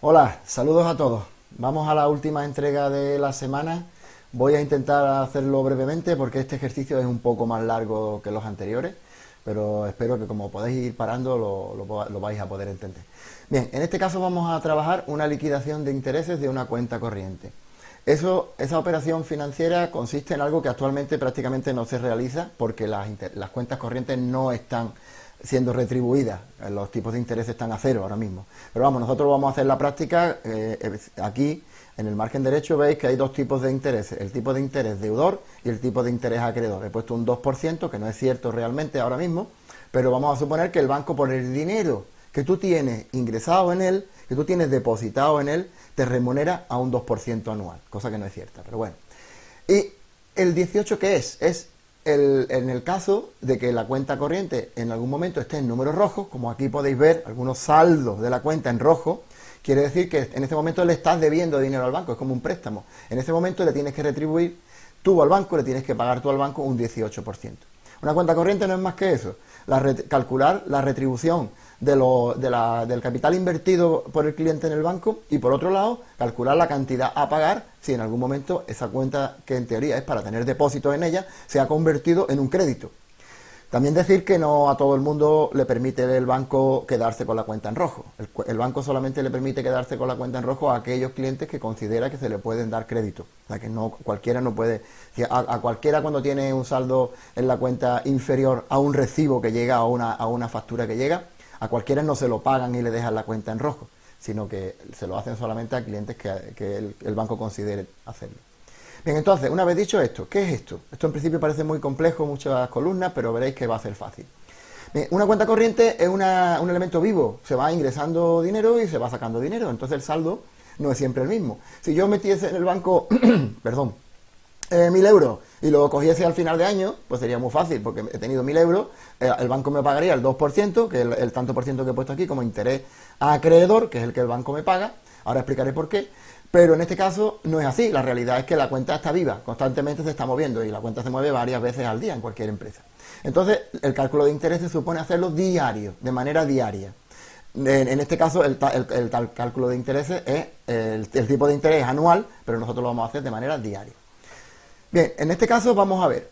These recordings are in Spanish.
Hola, saludos a todos. Vamos a la última entrega de la semana. Voy a intentar hacerlo brevemente porque este ejercicio es un poco más largo que los anteriores, pero espero que como podéis ir parando lo vais a poder entender. Bien, en este caso vamos a trabajar una liquidación de intereses de una cuenta corriente. Esa operación financiera consiste en algo que actualmente prácticamente no se realiza porque las cuentas corrientes no están siendo retribuidas. Los tipos de interés están a cero ahora mismo. Pero vamos, nosotros vamos a hacer la práctica. Aquí, en el margen derecho, veis que hay dos tipos de intereses. El tipo de interés deudor y el tipo de interés acreedor. He puesto un 2%, que no es cierto realmente ahora mismo, pero vamos a suponer que el banco, por el dinero que tú tienes ingresado en él, que tú tienes depositado en él, te remunera a un 2% anual, cosa que no es cierta, pero bueno. ¿Y el 18 qué es? Es en el caso de que la cuenta corriente en algún momento esté en números rojos, como aquí podéis ver algunos saldos de la cuenta en rojo, quiere decir que en este momento le estás debiendo dinero al banco, es como un préstamo. En ese momento le tienes que retribuir tú al banco, le tienes que pagar tú al banco un 18%. Una cuenta corriente no es más que eso, calcular la retribución del capital invertido por el cliente en el banco y, por otro lado, calcular la cantidad a pagar si en algún momento esa cuenta, que en teoría es para tener depósitos en ella, se ha convertido en un crédito. También decir que no a todo el mundo le permite el banco quedarse con la cuenta en rojo. El banco solamente le permite quedarse con la cuenta en rojo a aquellos clientes que considera que se le pueden dar crédito. O sea, que no, cualquiera no puede... A cualquiera, cuando tiene un saldo en la cuenta inferior a un recibo que llega, a una factura que llega, a cualquiera no se lo pagan y le dejan la cuenta en rojo, sino que se lo hacen solamente a clientes que el banco considere hacerlo. Bien, entonces, una vez dicho esto, ¿qué es esto? Esto en principio parece muy complejo, muchas columnas, pero veréis que va a ser fácil. Bien, una cuenta corriente es un elemento vivo, se va ingresando dinero y se va sacando dinero, entonces el saldo no es siempre el mismo. Si yo metiese en el banco, perdón, 1.000 euros y lo cogiese al final de año, pues sería muy fácil, porque he tenido 1.000 euros, el banco me pagaría el 2%, que es el tanto por ciento que he puesto aquí como interés acreedor, que es el que el banco me paga, ahora explicaré por qué. Pero en este caso no es así, la realidad es que la cuenta está viva, constantemente se está moviendo y la cuenta se mueve varias veces al día en cualquier empresa. Entonces, el cálculo de interés se supone hacerlo diario, de manera diaria. En este caso, el cálculo de intereses es el tipo de interés anual, pero nosotros lo vamos a hacer de manera diaria. Bien, en este caso vamos a ver.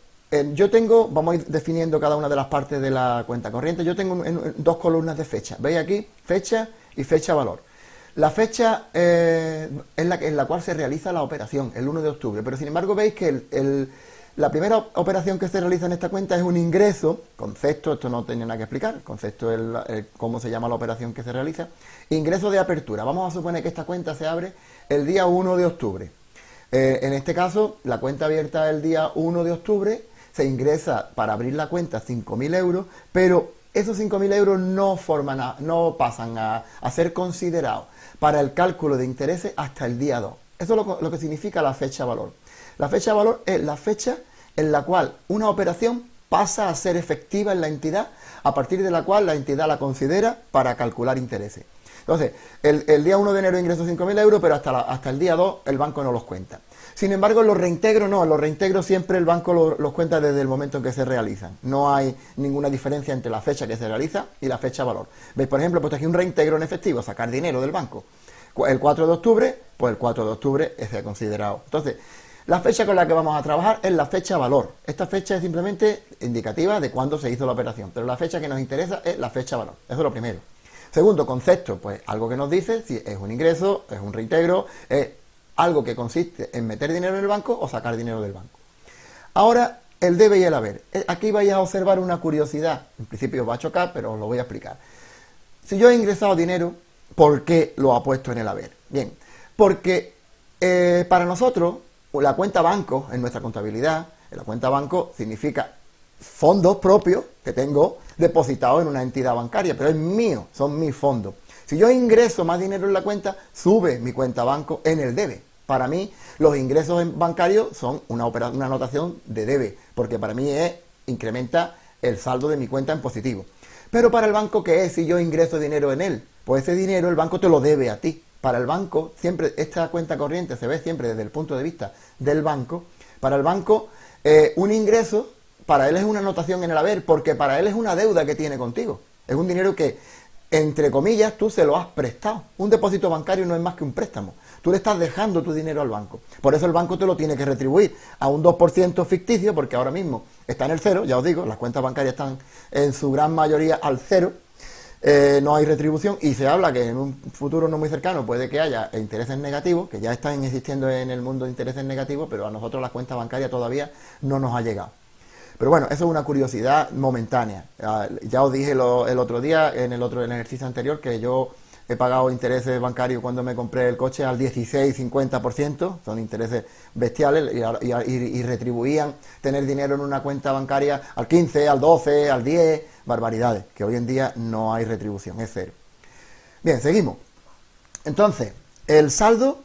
Vamos a ir definiendo cada una de las partes de la cuenta corriente. Yo tengo dos columnas de fecha. ¿Veis aquí? Fecha y fecha-valor. La fecha es en la cual se realiza la operación, el 1 de octubre. Pero sin embargo veis que la primera operación que se realiza en esta cuenta es un ingreso, concepto, esto no tenía nada que explicar, concepto es cómo se llama la operación que se realiza, ingreso de apertura. Vamos a suponer que esta cuenta se abre el día 1 de octubre. En este caso, la cuenta abierta el día 1 de octubre, se ingresa para abrir la cuenta 5.000 euros, pero esos 5.000 euros no pasan a ser considerados para el cálculo de intereses hasta el día 2. Eso es lo que significa la fecha valor. La fecha valor es la fecha en la cual una operación pasa a ser efectiva en la entidad, a partir de la cual la entidad la considera para calcular intereses. Entonces, el día 1 de enero ingreso 5.000 euros, pero hasta el día 2 el banco no los cuenta. Sin embargo, los reintegros no, los reintegros siempre el banco los cuenta desde el momento en que se realizan. No hay ninguna diferencia entre la fecha que se realiza y la fecha valor. ¿Veis? Por ejemplo, he puesto aquí un reintegro en efectivo, sacar dinero del banco. El 4 de octubre, pues el 4 de octubre es considerado. Entonces, la fecha con la que vamos a trabajar es la fecha valor. Esta fecha es simplemente indicativa de cuándo se hizo la operación, pero la fecha que nos interesa es la fecha valor. Eso es lo primero. Segundo concepto, pues algo que nos dice si es un ingreso, es un reintegro, es algo que consiste en meter dinero en el banco o sacar dinero del banco. Ahora, el debe y el haber. Aquí vais a observar una curiosidad. En principio os va a chocar, pero os lo voy a explicar. Si yo he ingresado dinero, ¿por qué lo ha puesto en el haber? Bien, porque para nosotros, la cuenta banco, en nuestra contabilidad, la cuenta banco significa fondos propios que tengo depositados en una entidad bancaria, pero es mío, son mis fondos. Si yo ingreso más dinero en la cuenta, sube mi cuenta banco en el debe. Para mí, los ingresos bancarios son una anotación de debe, porque para mí incrementa el saldo de mi cuenta en positivo. Pero para el banco, ¿qué es si yo ingreso dinero en él? Pues ese dinero el banco te lo debe a ti. Para el banco, siempre esta cuenta corriente se ve siempre desde el punto de vista del banco. Para el banco, un ingreso, para él es una anotación en el haber, porque para él es una deuda que tiene contigo. Es un dinero que entre comillas, tú se lo has prestado. Un depósito bancario no es más que un préstamo. Tú le estás dejando tu dinero al banco. Por eso el banco te lo tiene que retribuir a un 2% ficticio, porque ahora mismo está en el cero, ya os digo, las cuentas bancarias están en su gran mayoría al cero, no hay retribución, y se habla que en un futuro no muy cercano puede que haya intereses negativos, que ya están existiendo en el mundo intereses negativos, pero a nosotros la cuenta bancaria todavía no nos ha llegado. Pero bueno, eso es una curiosidad momentánea. Ya os dije el otro día, en el ejercicio anterior, que yo he pagado intereses bancarios cuando me compré el coche al 16-50%, son intereses bestiales, y retribuían tener dinero en una cuenta bancaria al 15, al 12, al 10, barbaridades, que hoy en día no hay retribución, es cero. Bien, seguimos. Entonces, el saldo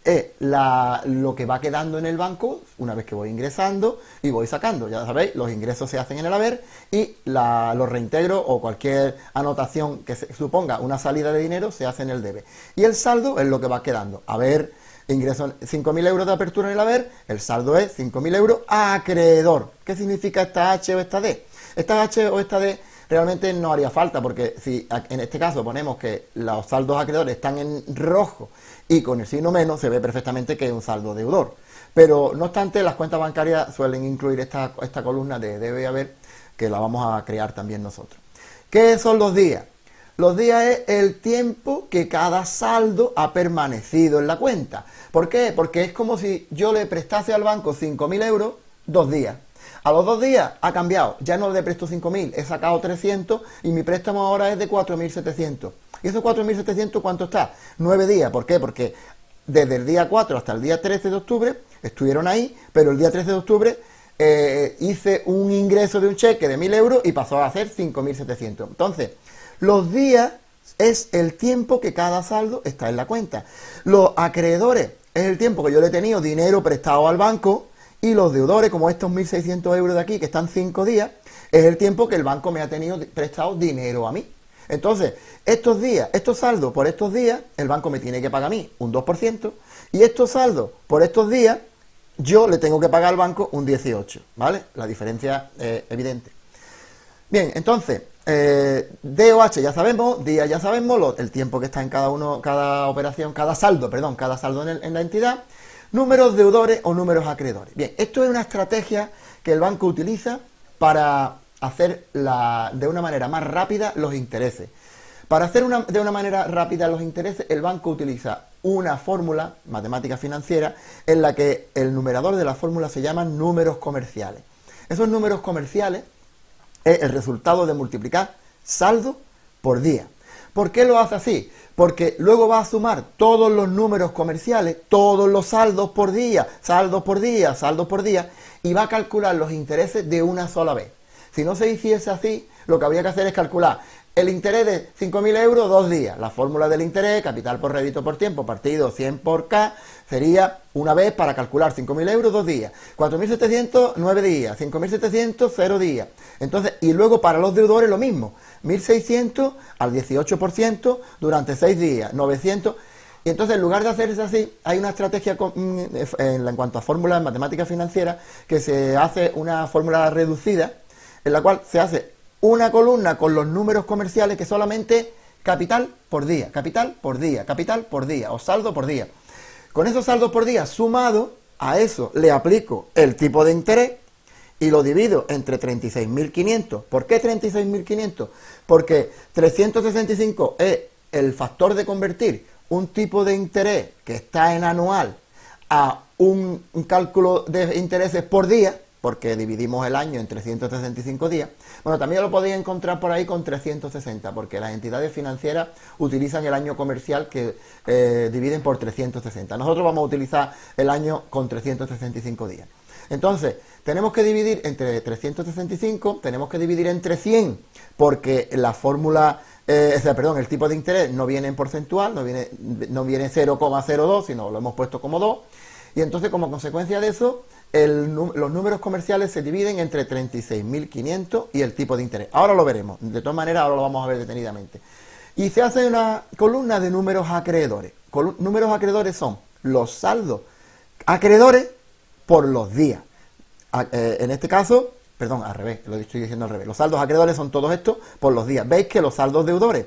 es lo que va quedando en el banco una vez que voy ingresando y voy sacando. Ya sabéis, los ingresos se hacen en el haber y los reintegros o cualquier anotación que suponga una salida de dinero se hace en el debe. Y el saldo es lo que va quedando. Haber ingreso 5.000 euros de apertura en el haber, el saldo es 5.000 euros a acreedor. ¿Qué significa esta H o esta D? Esta H o esta D realmente no haría falta, porque si en este caso ponemos que los saldos acreedores están en rojo y con el signo menos, se ve perfectamente que es un saldo deudor. Pero no obstante, las cuentas bancarias suelen incluir esta columna de debe y haber, que la vamos a crear también nosotros. ¿Qué son los días? Los días es el tiempo que cada saldo ha permanecido en la cuenta. ¿Por qué? Porque es como si yo le prestase al banco 5.000 euros 2 días. A los 2 días ha cambiado, ya no le presto 5.000, he sacado 300 y mi préstamo ahora es de 4.700. ¿Y esos 4.700 cuánto está? 9 días. ¿Por qué? Porque desde el día 4 hasta el día 13 de octubre estuvieron ahí, pero el día 13 de octubre hice un ingreso de un cheque de 1.000 euros y pasó a ser 5.700. Entonces, los días es el tiempo que cada saldo está en la cuenta. Los acreedores es el tiempo que yo le he tenido dinero prestado al banco, y los deudores, como estos 1.600 euros de aquí, que están 5 días, es el tiempo que el banco me ha tenido prestado dinero a mí. Entonces, estos días, estos saldos por estos días, el banco me tiene que pagar a mí un 2%, y estos saldos por estos días, yo le tengo que pagar al banco un 18%, ¿vale? La diferencia es evidente. Bien, entonces, D o H ya sabemos, día ya sabemos, el tiempo que está en cada operación, cada saldo en la entidad. Números deudores o números acreedores. Bien, esto es una estrategia que el banco utiliza para hacer de una manera más rápida los intereses. Para hacer de una manera rápida los intereses, el banco utiliza una fórmula matemática financiera en la que el numerador de la fórmula se llaman números comerciales. Esos números comerciales es el resultado de multiplicar saldo por día. ¿Por qué lo hace así? Porque luego va a sumar todos los números comerciales, todos los saldos por día, y va a calcular los intereses de una sola vez. Si no se hiciese así, lo que habría que hacer es calcular el interés de 5.000 euros 2 días. La fórmula del interés, capital por rédito por tiempo, partido 100 por K, sería una vez para calcular 5.000 euros 2 días. 4.700, 9 días. 5.700, 0 días. Entonces, y luego para los deudores lo mismo. 1.600 al 18% durante 6 días. 900. Y entonces, en lugar de hacerse así, hay una estrategia en cuanto a fórmulas en matemáticas financieras, que se hace una fórmula reducida, en la cual se hace una columna con los números comerciales que solamente capital por día, o saldo por día. Con esos saldos por día sumado, a eso le aplico el tipo de interés y lo divido entre 36.500. ¿Por qué 36.500? Porque 365 es el factor de convertir un tipo de interés que está en anual a un cálculo de intereses por día, porque dividimos el año en 365 días. Bueno, también lo podéis encontrar por ahí con 360, porque las entidades financieras utilizan el año comercial que dividen por 360. Nosotros vamos a utilizar el año con 365 días. Entonces, tenemos que dividir entre 365, tenemos que dividir entre 100, porque la fórmula, el tipo de interés no viene en porcentual, no viene 0,02, sino lo hemos puesto como 2. Y entonces, como consecuencia de eso, los números comerciales se dividen entre 36.500 y el tipo de interés. Ahora lo veremos, de todas maneras ahora lo vamos a ver detenidamente. Y se hace una columna de números acreedores. Números acreedores son los saldos acreedores por los días. En este caso, perdón, al revés, lo estoy diciendo al revés. Los saldos acreedores son todos estos por los días. ¿Veis que los saldos deudores?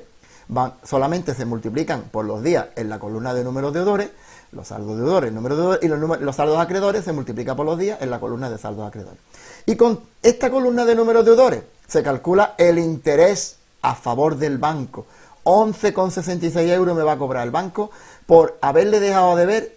solamente se multiplican por los días en la columna de números deudores, los saldos deudores, números deudores, y los saldos acreedores se multiplican por los días en la columna de saldos acreedores. Y con esta columna de números deudores se calcula el interés a favor del banco. 11,66 euros me va a cobrar el banco por haberle dejado de ver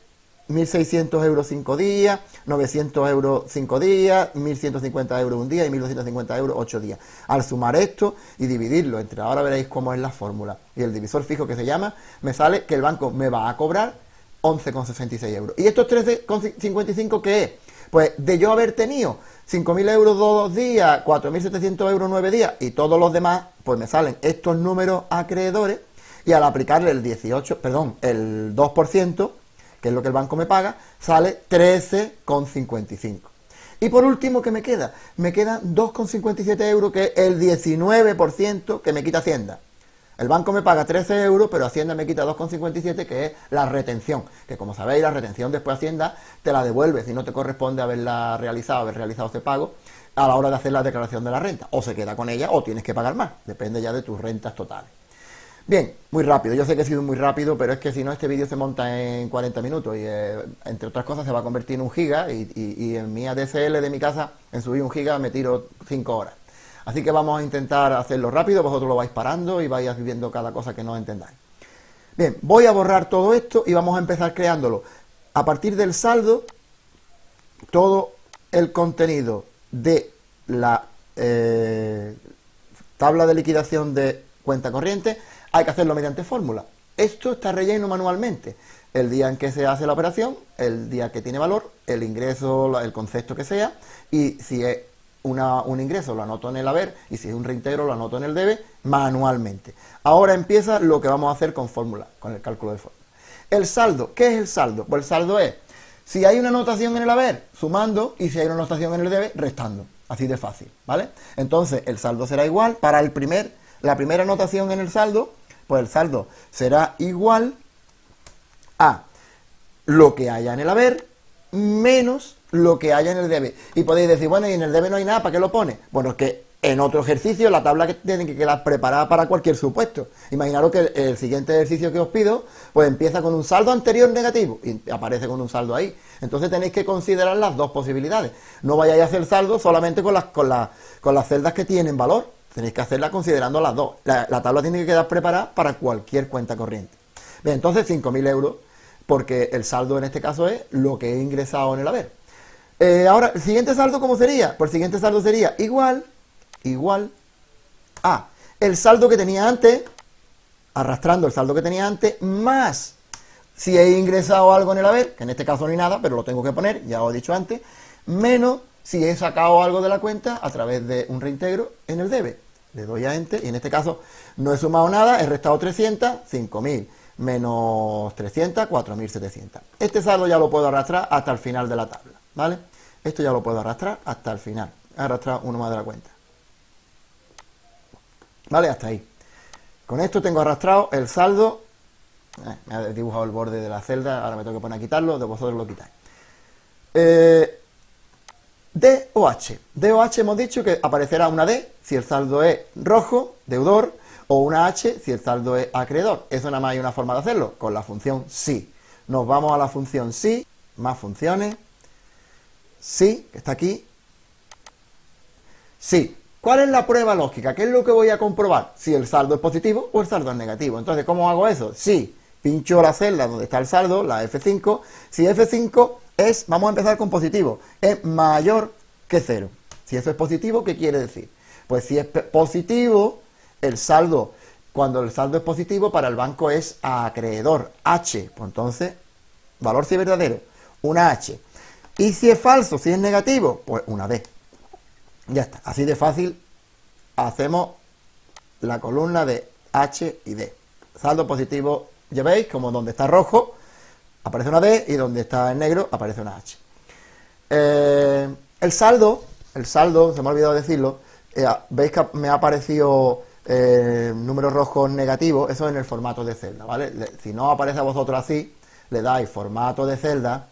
1.600 euros 5 días, 900 euros 5 días, 1.150 euros un día y 1.250 euros 8 días. Al sumar esto y dividirlo entre, ahora veréis cómo es la fórmula, y el divisor fijo que se llama, me sale que el banco me va a cobrar 11,66 euros. ¿Y estos 13,55 qué es? Pues de yo haber tenido 5.000 euros 2 días, 4.700 euros 9 días y todos los demás, pues me salen estos números acreedores, y al aplicarle el 2%, que es lo que el banco me paga, sale 13,55. Y por último, ¿qué me queda? Me quedan 2,57 euros, que es el 19% que me quita Hacienda. El banco me paga 13 euros, pero Hacienda me quita 2,57, que es la retención. Que como sabéis, la retención después Hacienda te la devuelve si no te corresponde haber realizado este pago a la hora de hacer la declaración de la renta. O se queda con ella o tienes que pagar más. Depende ya de tus rentas totales. Bien, muy rápido. Yo sé que he sido muy rápido, pero es que si no, este vídeo se monta en 40 minutos y, entre otras cosas, se va a convertir en 1 giga y en mi ADSL de mi casa, en subir 1 giga, me tiro 5 horas. Así que vamos a intentar hacerlo rápido, vosotros lo vais parando y vais viendo cada cosa que no entendáis. Bien, voy a borrar todo esto y vamos a empezar creándolo. A partir del saldo, todo el contenido de la tabla de liquidación de cuenta corriente hay que hacerlo mediante fórmula. Esto está relleno manualmente. El día en que se hace la operación, el día que tiene valor, el ingreso, el concepto que sea, y si es un ingreso lo anoto en el haber, y si es un reintegro lo anoto en el debe, manualmente. Ahora empieza lo que vamos a hacer con fórmula, con el cálculo de fórmula. El saldo, ¿qué es el saldo? Pues el saldo es, si hay una anotación en el haber, sumando, y si hay una anotación en el debe, restando. Así de fácil, ¿vale? Entonces, el saldo será igual para la primera anotación en el saldo, pues el saldo será igual a lo que haya en el haber menos lo que haya en el debe. Y podéis decir, bueno, y en el debe no hay nada, ¿para qué lo pone? Bueno, es que en otro ejercicio la tabla que tiene que quedar preparada para cualquier supuesto. Imaginaros que el siguiente ejercicio que os pido, pues empieza con un saldo anterior negativo y aparece con un saldo ahí. Entonces tenéis que considerar las dos posibilidades. No vayáis a hacer saldo solamente con las celdas que tienen valor. Tenéis que hacerla considerando las dos. La tabla tiene que quedar preparada para cualquier cuenta corriente. Bien, entonces 5.000 euros, porque el saldo en este caso es lo que he ingresado en el haber. Ahora, ¿el siguiente saldo cómo sería? Pues el siguiente saldo sería igual a el saldo que tenía antes, arrastrando el saldo que tenía antes, más si he ingresado algo en el haber, que en este caso no hay nada, pero lo tengo que poner, ya os he dicho antes, menos si he sacado algo de la cuenta a través de un reintegro en el debe. Le doy a Enter y en este caso no he sumado nada, he restado 300, 5.000, menos 300, 4.700. Este saldo ya lo puedo arrastrar hasta el final de la tabla, ¿vale? Esto ya lo puedo arrastrar hasta el final. He arrastrado uno más de la cuenta. ¿Vale? Hasta ahí. Con esto tengo arrastrado el saldo. Me ha dibujado el borde de la celda, ahora me tengo que poner a quitarlo, de vosotros lo quitáis. D o H. D o H hemos dicho que aparecerá una D si el saldo es rojo, deudor, o una H si el saldo es acreedor. Eso nada más hay una forma de hacerlo, con la función si. Nos vamos a la función si, más funciones. Si, que está aquí. Si. ¿Cuál es la prueba lógica? ¿Qué es lo que voy a comprobar? Si el saldo es positivo o el saldo es negativo. Entonces, ¿cómo hago eso? Si pincho la celda donde está el saldo, la F5, si F5 es, vamos a empezar con positivo, es mayor que 0. Si eso es positivo, ¿qué quiere decir? Pues si es positivo, el saldo, cuando el saldo es positivo, para el banco es acreedor, H. Pues entonces, valor si es verdadero, una H. Y si es falso, si es negativo, pues una D. Ya está, así de fácil hacemos la columna de H y D. Saldo positivo, ya veis, como donde está rojo aparece una D y donde está en negro aparece una H. El saldo, se me ha olvidado decirlo, veis que me ha aparecido números rojos negativos, eso en el formato de celda, ¿vale? Si no aparece a vosotros así, le dais formato de celda,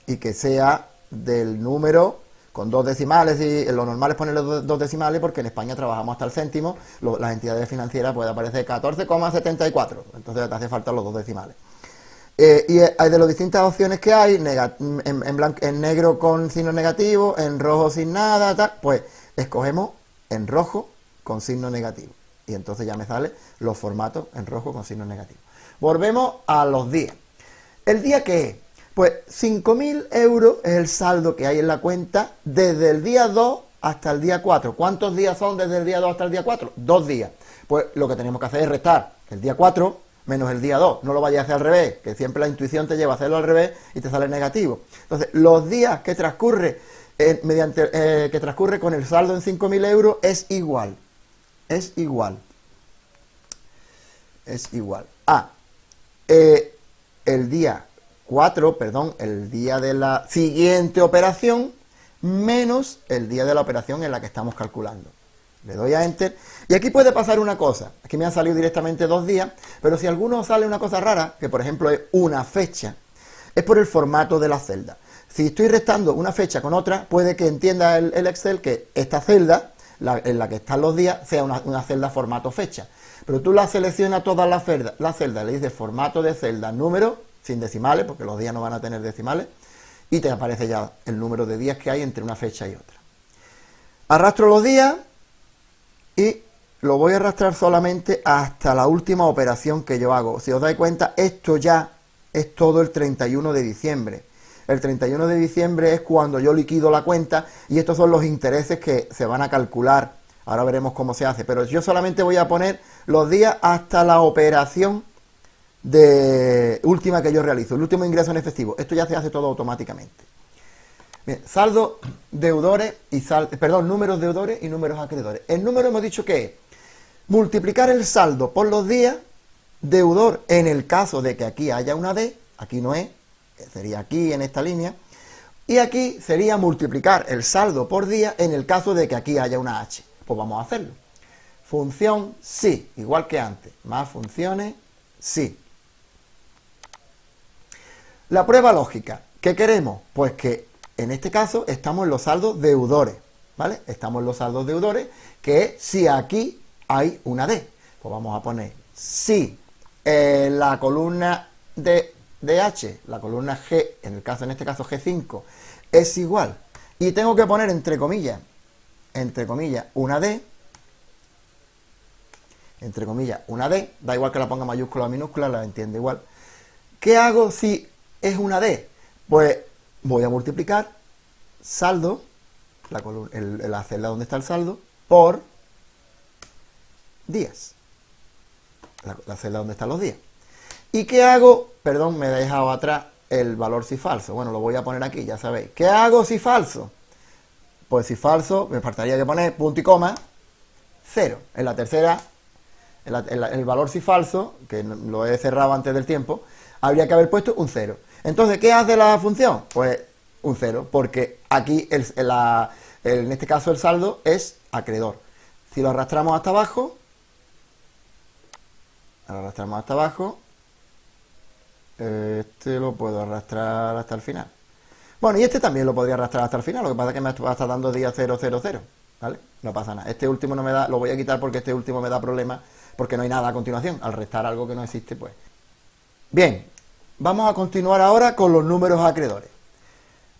y que sea del número con dos decimales, y lo normal es ponerle dos decimales porque en España trabajamos hasta el céntimo, las entidades financieras puede aparecer 14,74, entonces te hace falta los dos decimales. Y hay de las distintas opciones que hay, en negro con signo negativo, en rojo sin nada, tal, pues escogemos en rojo con signo negativo. Y entonces ya me salen los formatos en rojo con signo negativo. Volvemos a los días. ¿El día qué es? Pues 5.000 euros es el saldo que hay en la cuenta desde el día 2 hasta el día 4. ¿Cuántos días son desde el día 2 hasta el día 4? 2 días. Pues lo que tenemos que hacer es restar el día 4 menos el día 2. No lo vayas a hacer al revés, que siempre la intuición te lleva a hacerlo al revés y te sale negativo. Entonces, los días que transcurre que transcurre con el saldo en 5.000 euros es igual. Es igual a el día 4, perdón, el día de la siguiente operación menos el día de la operación en la que estamos calculando. Le doy a Enter y aquí puede pasar una cosa. Aquí me han salido directamente 2 días, pero si alguno sale una cosa rara, que por ejemplo es una fecha, es por el formato de la celda. Si estoy restando una fecha con otra, puede que entienda el Excel que esta celda, en la que están los días, sea una celda formato fecha. Pero tú la seleccionas todas las celdas, le dices formato de celda, número, sin decimales, porque los días no van a tener decimales, y te aparece ya el número de días que hay entre una fecha y otra. Arrastro los días y lo voy a arrastrar solamente hasta la última operación que yo hago. Si os dais cuenta, esto ya es todo el 31 de diciembre. El 31 de diciembre es cuando yo liquido la cuenta y estos son los intereses que se van a calcular. Ahora veremos cómo se hace, pero yo solamente voy a poner los días hasta la operación de última que yo realizo, el último ingreso en efectivo. Esto ya se hace todo automáticamente. Bien, saldo deudores y números deudores y números acreedores. El número hemos dicho que es multiplicar el saldo por los días, deudor en el caso de que aquí haya una D, aquí no es, sería aquí en esta línea, y aquí sería multiplicar el saldo por día en el caso de que aquí haya una H. Pues vamos a hacerlo. Función sí, igual que antes, más funciones sí. La prueba lógica, ¿qué queremos? Pues que en este caso estamos en los saldos deudores, ¿vale? Estamos en los saldos deudores, que es si aquí hay una D. Pues vamos a poner si la columna de H, la columna G, en este caso G5, es igual. Y tengo que poner entre comillas, una D, da igual que la ponga mayúscula o minúscula, la entiende igual. ¿Qué hago si es una D? Pues voy a multiplicar saldo, la celda donde está el saldo, por días. La celda donde están los días. ¿Y qué hago? Perdón, me he dejado atrás el valor si falso. Bueno, lo voy a poner aquí, ya sabéis. ¿Qué hago si falso? Pues si falso, me faltaría que poner punto y coma, 0. En la tercera, el valor si falso, que lo he cerrado antes del tiempo, habría que haber puesto un 0. Entonces, ¿qué hace la función? Pues un 0, porque aquí, en este caso, el saldo es acreedor. Si lo arrastramos hasta abajo, este lo puedo arrastrar hasta el final. Bueno, y este también lo podría arrastrar hasta el final, lo que pasa es que me va a estar dando día 0, 0, 0, ¿vale? No pasa nada. Este último no me da, lo voy a quitar porque este último me da problemas, porque no hay nada a continuación. Al restar algo que no existe, pues. Bien, vamos a continuar ahora con los números acreedores.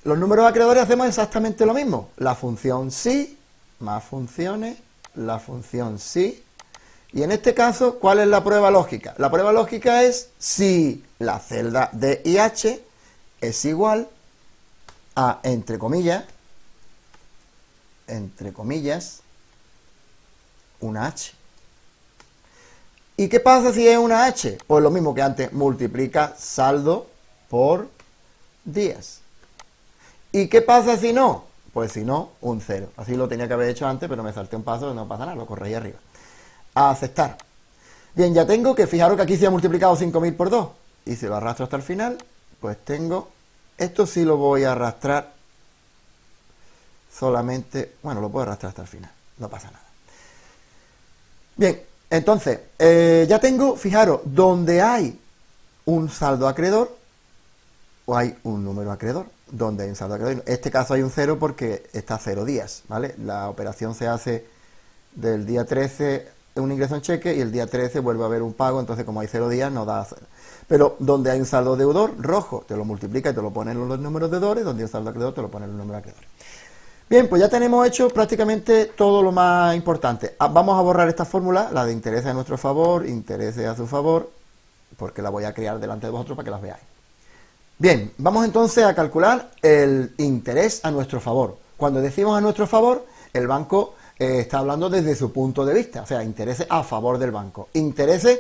Los números acreedores hacemos exactamente lo mismo. La función sí, más funciones, la función sí. Y en este caso, ¿cuál es la prueba lógica? La prueba lógica es si la celda D y H es igual a, entre comillas, una H. ¿Y qué pasa si es una H? Pues lo mismo que antes, multiplica saldo por días. ¿Y qué pasa si no? Pues si no, un 0. Así lo tenía que haber hecho antes, pero me salté un paso, no pasa nada, lo corregí arriba. A aceptar. Bien, ya tengo que, fijaros que aquí se ha multiplicado 5.000 por 2. Y si lo arrastro hasta el final, pues tengo, esto sí lo voy a arrastrar solamente, bueno, lo puedo arrastrar hasta el final, no pasa nada. Bien, entonces, ya tengo, fijaros, donde hay un saldo acreedor, o hay un número acreedor, donde hay un saldo acreedor. En este caso hay un 0 porque está 0 días, ¿vale? La operación se hace del día 13 un ingreso en cheque y el día 13 vuelve a haber un pago, entonces como hay 0 días no da 0. Pero donde hay un saldo deudor, rojo, te lo multiplica y te lo pone en los números deudores, donde hay un saldo acreedor te lo pone en los números acreedores. Bien, pues ya tenemos hecho prácticamente todo lo más importante. Vamos a borrar esta fórmula, la de intereses a nuestro favor, intereses a su favor, porque la voy a crear delante de vosotros para que las veáis. Bien, vamos entonces a calcular el interés a nuestro favor. Cuando decimos a nuestro favor, el banco está hablando desde su punto de vista, o sea, intereses a favor del banco. Intereses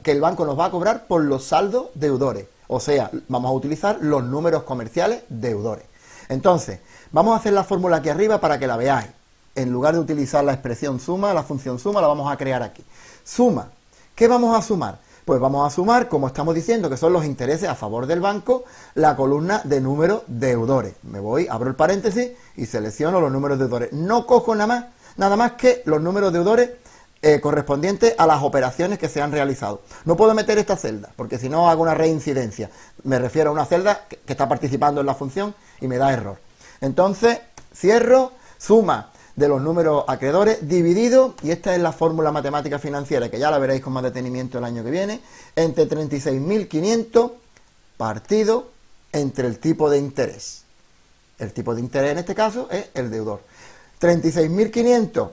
que el banco nos va a cobrar por los saldos deudores, o sea, vamos a utilizar los números comerciales deudores. Entonces, vamos a hacer la fórmula aquí arriba para que la veáis. En lugar de utilizar la expresión suma, la función suma, la vamos a crear aquí. Suma. ¿Qué vamos a sumar? Pues vamos a sumar, como estamos diciendo, que son los intereses a favor del banco, la columna de números deudores. Me voy, abro el paréntesis y selecciono los números deudores. No cojo nada más que los números deudores correspondientes a las operaciones que se han realizado. No puedo meter esta celda, porque si no hago una reincidencia. Me refiero a una celda que está participando en la función y me da error. Entonces, cierro, suma de los números acreedores dividido, y esta es la fórmula matemática financiera, que ya la veréis con más detenimiento el año que viene, entre 36.500 partido entre el tipo de interés. El tipo de interés en este caso es el deudor. 36.500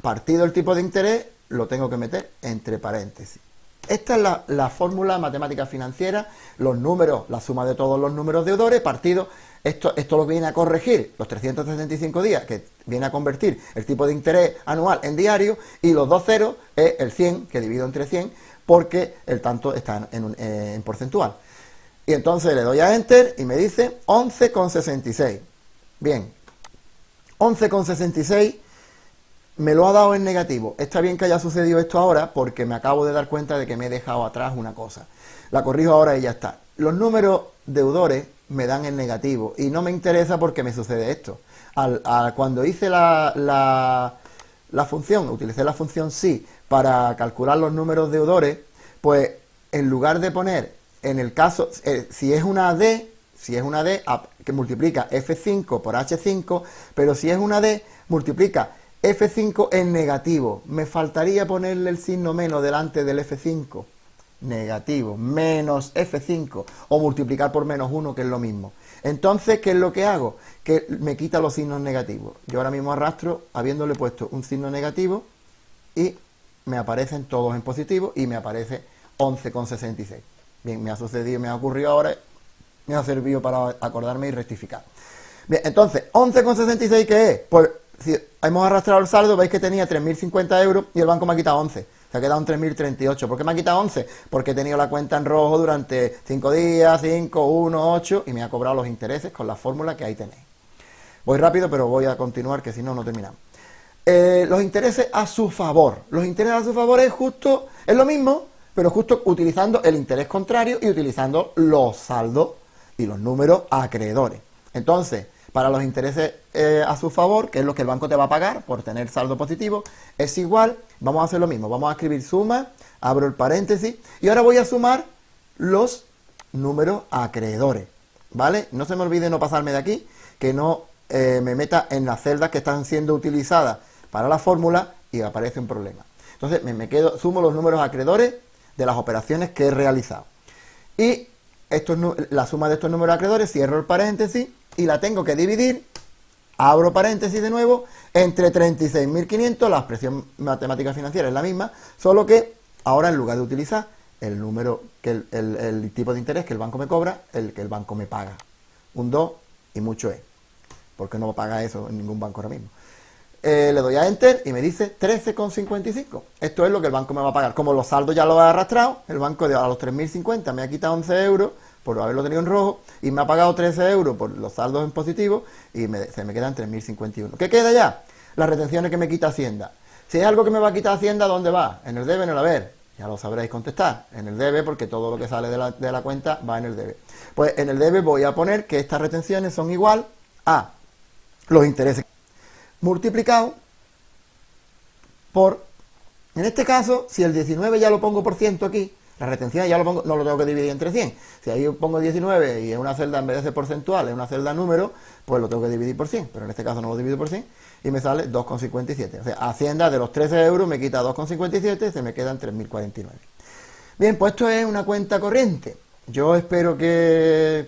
partido el tipo de interés, lo tengo que meter entre paréntesis. Esta es la fórmula matemática financiera, los números, la suma de todos los números deudores, partido. Esto lo viene a corregir los 365 días, que viene a convertir el tipo de interés anual en diario, y los dos ceros es el 100, que divido entre 100, porque el tanto está en porcentual. Y entonces le doy a Enter y me dice 11,66. Bien, 11,66 me lo ha dado en negativo. Está bien que haya sucedido esto ahora, porque me acabo de dar cuenta de que me he dejado atrás una cosa. La corrijo ahora y ya está. Los números deudores me dan en negativo y no me interesa porque me sucede esto. Cuando hice la función, utilicé la función sí para calcular los números deudores, pues en lugar de poner, en el caso, si es una D, que multiplica F5 por H5, pero si es una D, multiplica F5 en negativo. Me faltaría ponerle el signo menos delante del F5. Negativo, menos F5, o multiplicar por menos 1, que es lo mismo. Entonces, ¿qué es lo que hago? Que me quita los signos negativos. Yo ahora mismo arrastro, habiéndole puesto un signo negativo, y me aparecen todos en positivo, y me aparece 11,66. Bien, me ha sucedido, me ha ocurrido ahora, me ha servido para acordarme y rectificar. Bien, entonces, 11,66, ¿qué es? Pues, si hemos arrastrado el saldo, veis que tenía 3.050 euros, y el banco me ha quitado 11. Se ha quedado en 3.038. ¿Por qué me ha quitado 11? Porque he tenido la cuenta en rojo durante 5 días, 5, 1, 8, y me ha cobrado los intereses con la fórmula que ahí tenéis. Voy rápido, pero voy a continuar, que si no, no terminamos. Los intereses a su favor. Los intereses a su favor es lo mismo, pero justo utilizando el interés contrario y utilizando los saldos y los números acreedores. Entonces, para los intereses a su favor, que es lo que el banco te va a pagar por tener saldo positivo, es igual, vamos a hacer lo mismo, vamos a escribir suma, abro el paréntesis, y ahora voy a sumar los números acreedores, ¿vale? No se me olvide no pasarme de aquí, que no me meta en las celdas que están siendo utilizadas para la fórmula y aparece un problema. Entonces sumo los números acreedores de las operaciones que he realizado. Y la suma de estos números acreedores, cierro el paréntesis, y la tengo que dividir, abro paréntesis de nuevo, entre 36.500, la expresión matemática financiera es la misma, solo que ahora en lugar de utilizar el número, el tipo de interés que el banco me cobra, el que el banco me paga. Un 2 y mucho es, porque no paga eso en ningún banco ahora mismo. Le doy a Enter y me dice 13,55. Esto es lo que el banco me va a pagar. Como los saldos ya los he arrastrado, el banco a los 3.050 me ha quitado 11 euros por haberlo tenido en rojo, y me ha pagado 13 euros por los saldos en positivo, y se me quedan 3.051. ¿Qué queda ya? Las retenciones que me quita Hacienda. Si es algo que me va a quitar Hacienda, ¿dónde va? ¿En el debe, en el haber? Ya lo sabréis contestar. En el debe, porque todo lo que sale de la cuenta va en el debe. Pues en el debe voy a poner que estas retenciones son igual a los intereses multiplicados por, en este caso, si el 19 ya lo pongo por ciento aquí, La retención ya no lo tengo que dividir entre 100. Si ahí pongo 19 y es una celda, en vez de ser porcentual, es una celda número, pues lo tengo que dividir por 100. Pero en este caso no lo divido por 100 y me sale 2,57. O sea, Hacienda de los 13 euros me quita 2,57 y se me quedan 3.049. Bien, pues esto es una cuenta corriente. Yo espero que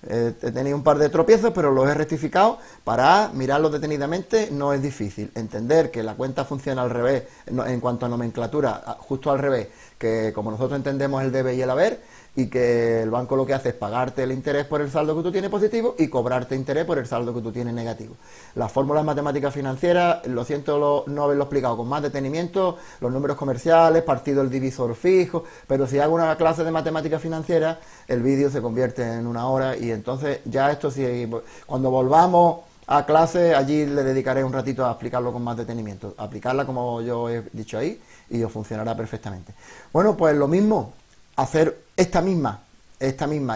he tenido un par de tropiezos, pero los he rectificado. Para mirarlo detenidamente no es difícil. Entender que la cuenta funciona al revés, en cuanto a nomenclatura, justo al revés, que como nosotros entendemos el debe y el haber, y que el banco lo que hace es pagarte el interés por el saldo que tú tienes positivo y cobrarte interés por el saldo que tú tienes negativo. Las fórmulas matemáticas financieras, lo siento no haberlo explicado con más detenimiento, los números comerciales, partido el divisor fijo, pero si hago una clase de matemáticas financieras, el vídeo se convierte en una hora y entonces ya esto sí, cuando volvamos a clase, allí le dedicaré un ratito a explicarlo con más detenimiento, aplicarla como yo he dicho ahí y os funcionará perfectamente. Bueno, pues lo mismo, hacer esta misma,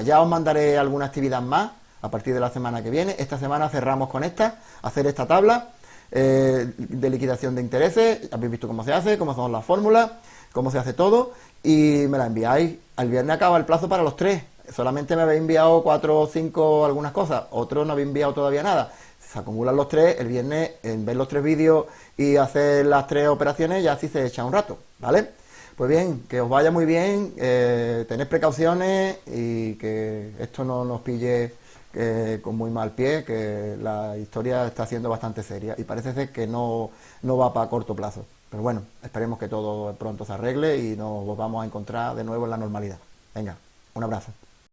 ya os mandaré alguna actividad más a partir de la semana que viene. Esta semana cerramos con hacer esta tabla de liquidación de intereses, habéis visto cómo se hace, cómo son las fórmulas, cómo se hace todo, y me la enviáis. El viernes acaba el plazo para los 3, solamente me habéis enviado 4 o 5 algunas cosas, otros no habéis enviado todavía nada. Se acumulan los 3, el viernes en ver los 3 vídeos y hacer las 3 operaciones ya así se echa un rato, ¿vale? Pues bien, que os vaya muy bien, tened precauciones y que esto no nos pille con muy mal pie, que la historia está siendo bastante seria y parece ser que no va para corto plazo. Pero bueno, esperemos que todo pronto se arregle y nos volvamos a encontrar de nuevo en la normalidad. Venga, un abrazo.